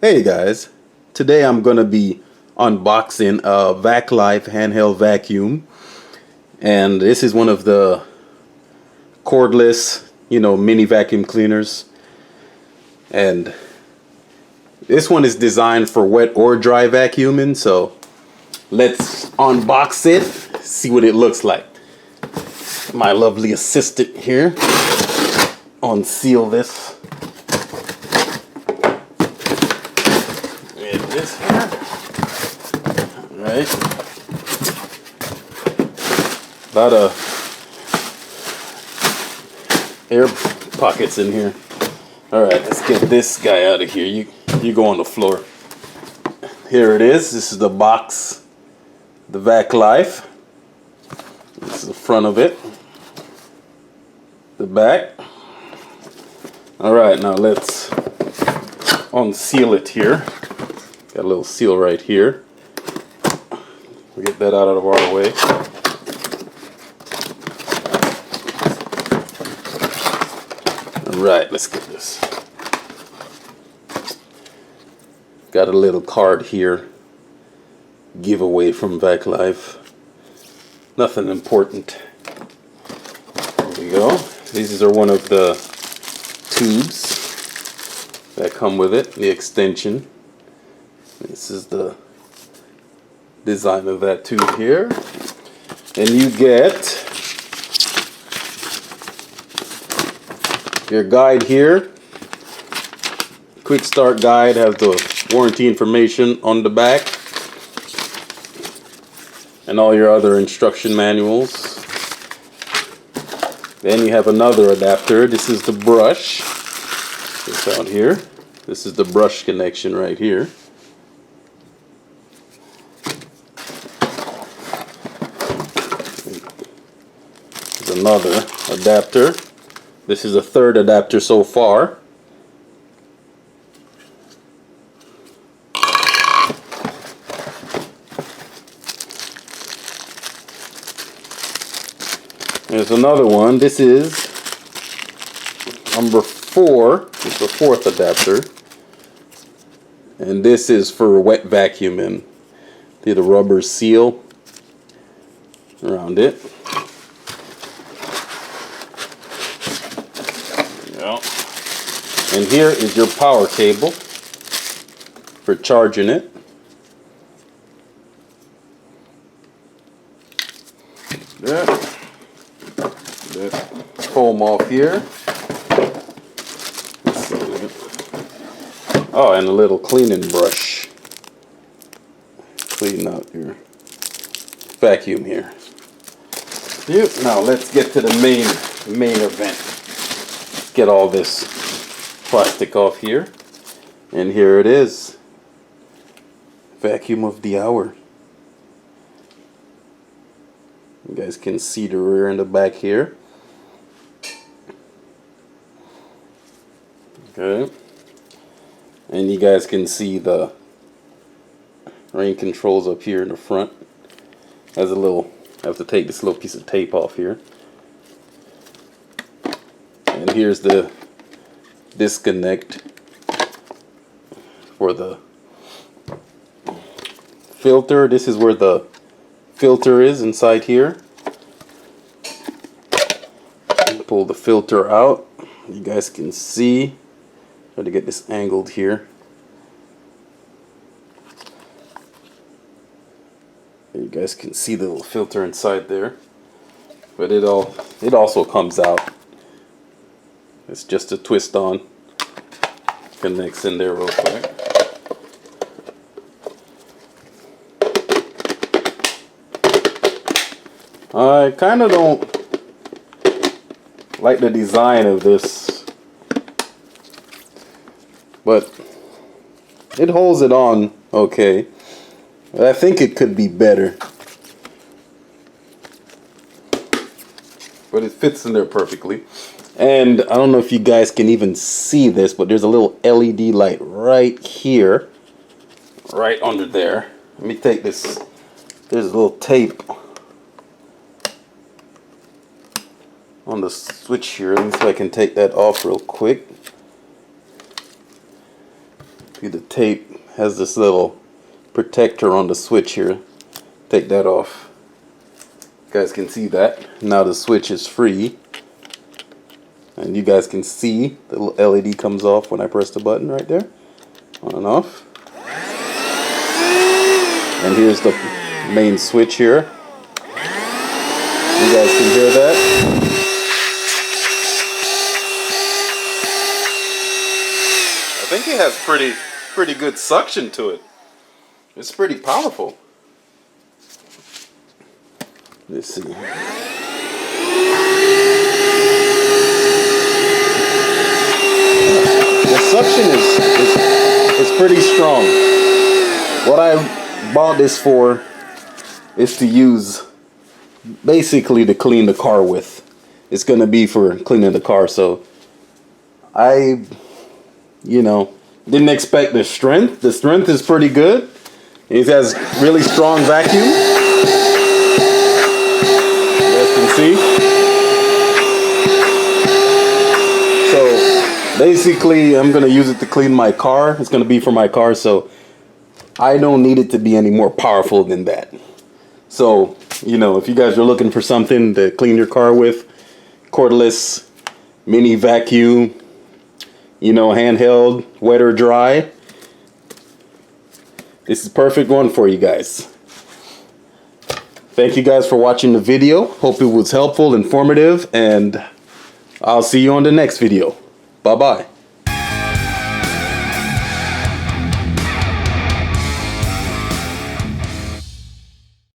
Hey guys, today I'm gonna be unboxing a VacLife handheld vacuum, and this is one of the cordless, mini vacuum cleaners. And this one is designed for wet or dry vacuuming, so let's unbox it, see what it looks like. My lovely assistant here, unseal this. And this here. Right. A lot of air pockets in here. Alright, let's get this guy out of here. You go on the floor. Here it is. This is the box. The VacLife. This is the front of it. The back. Alright, now let's unseal it here. Got a little seal right here. We'll get that out of our way. Alright, let's get this. Got a little card here. Giveaway from VacLife. Nothing important. There we go. These are one of the tubes that come with it, the extension. This is the design of that tube here. And you get your guide here. Quick start guide, has the warranty information on the back. And all your other instruction manuals. Then you have another adapter. This is the brush. This out here. This is the brush connection right here. There's another adapter. This is the third adapter so far. There's another one. This is number 4. It's the fourth adapter. And this is for wet vacuuming. Did a rubber seal around it. Yeah. And here is your power cable for charging it. That foam off here. Oh, and a little cleaning brush. Clean out your vacuum here. Now let's get to the main event. Let's get all this plastic off here. And here it is. Vacuum of the hour. You guys can see the rear and the back here. Okay. And you guys can see the rain controls up here in the front. Has a little, I have to take this little piece of tape off here. And here's the disconnect for the filter. This is where the filter is inside here. Pull the filter out. You guys can see. Try to get this angled here. You guys can see the little filter inside there. But it also comes out. It's just a twist on. Connects in there real quick. I kind of don't like the design of this, but it holds it on okay. I think it could be better, but it fits in there perfectly. And I don't know if you guys can even see this, but there's a little LED light right here, right under there. Let me take this. There's a little tape on the switch here. Let me see if I can take that off real quick. See, the tape has this little protector on the switch here. Take that off. You guys can see that. Now the switch is free. And you guys can see the LED comes off when I press the button right there. On and off. And here's the main switch here. You guys can hear that. I think it has pretty good suction to it. It's pretty powerful. Let's see. The suction is pretty strong. What I bought this for is to use basically to clean the car with. It's gonna be for cleaning the car, so I, didn't expect the strength. The strength is pretty good. It has really strong vacuum. You guys can see. So basically, I'm gonna use it to clean my car. It's gonna be for my car, so I don't need it to be any more powerful than that. So, if you guys are looking for something to clean your car with, cordless, mini vacuum, handheld, wet or dry, this is the perfect one for you guys. Thank you guys for watching the video. Hope it was helpful, informative, and I'll see you on the next video. Bye-bye.